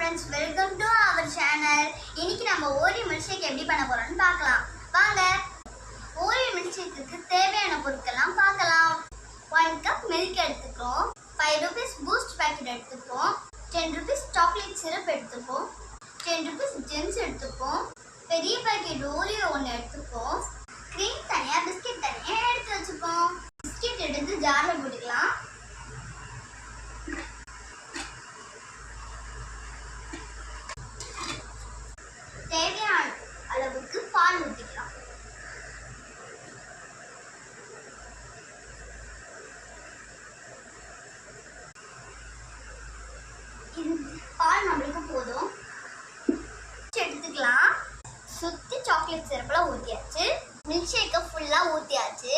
friends, welcome to our channel. இன்னைக்கு நம்ம Oreo milk shake எப்படி பண்ண போறோம்னு பார்க்கலாம். வாங்க. ஓரியோ மில்க் ஷேக்குக்கு தேவையான பொருட்கள்லாம் பார்க்கலாம். 1 கப் மில்க் எடுத்துக்கோம். 5 rupees பூஸ்ட் பாக்கெட் எடுத்துக்கோம். 10 rupees சாக்லேட் சிரப் எடுத்துக்கோம். 10 rupees ஜெம்ஸ் எடுத்துக்கோம். பெரிய பாக்கெட் ஓரியோ ஒன்று எடுத்துக்கோம். க்ரீம் தனியா பிஸ்கட் தனியா எடுத்து வச்சுக்கோம். பிஸ்கட் எடுத்து ஜார்ல போட்டுக்கலாம். தேவையான அளவுக்கு பால் ஊற்றிக்கலாம். பால் நம்மளுக்கு போதும். எடுத்துக்கலாம். சுத்தி சாக்லேட் சிரப்ல ஊற்றியாச்சு. மில்க் ஷேக்கை ஃபுல்லாக ஊற்றியாச்சு.